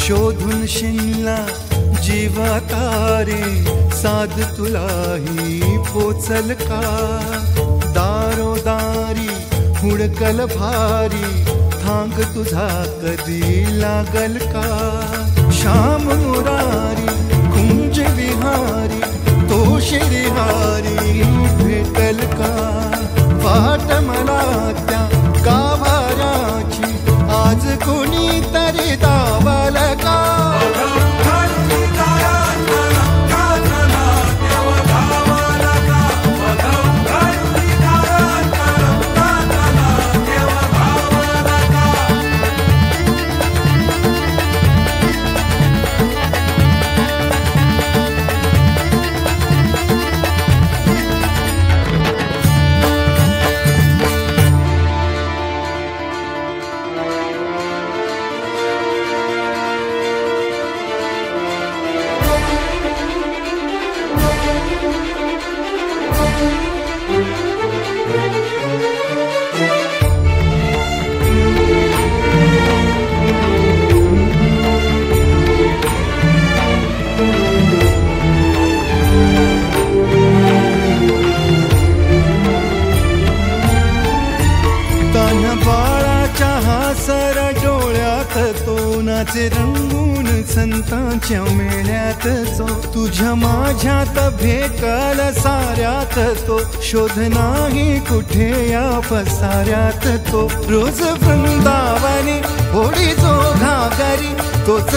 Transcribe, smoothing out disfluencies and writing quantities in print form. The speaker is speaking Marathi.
शोधून शिनला जीवा तारे, साध तुलाही पोचल का? दारोदारी हुडकल भारी, थांग तुझा कधी लागल का? श्याम मुरारी कुंज विहारी, तो श्रीहारी भेटल का? वाट मला त्या गाभाऱ्याची, आज कोणी तरी दावाल का? सर डोळ्यात तो नाचे रंगून संतांच्या मेळ्यात जो, तुझ्या माझ्यात भेटल साऱ्यात तो, शोध नाही कुठे या पसाऱ्यात तो. रोज वृंदावनी होडी जो घागरी, तोच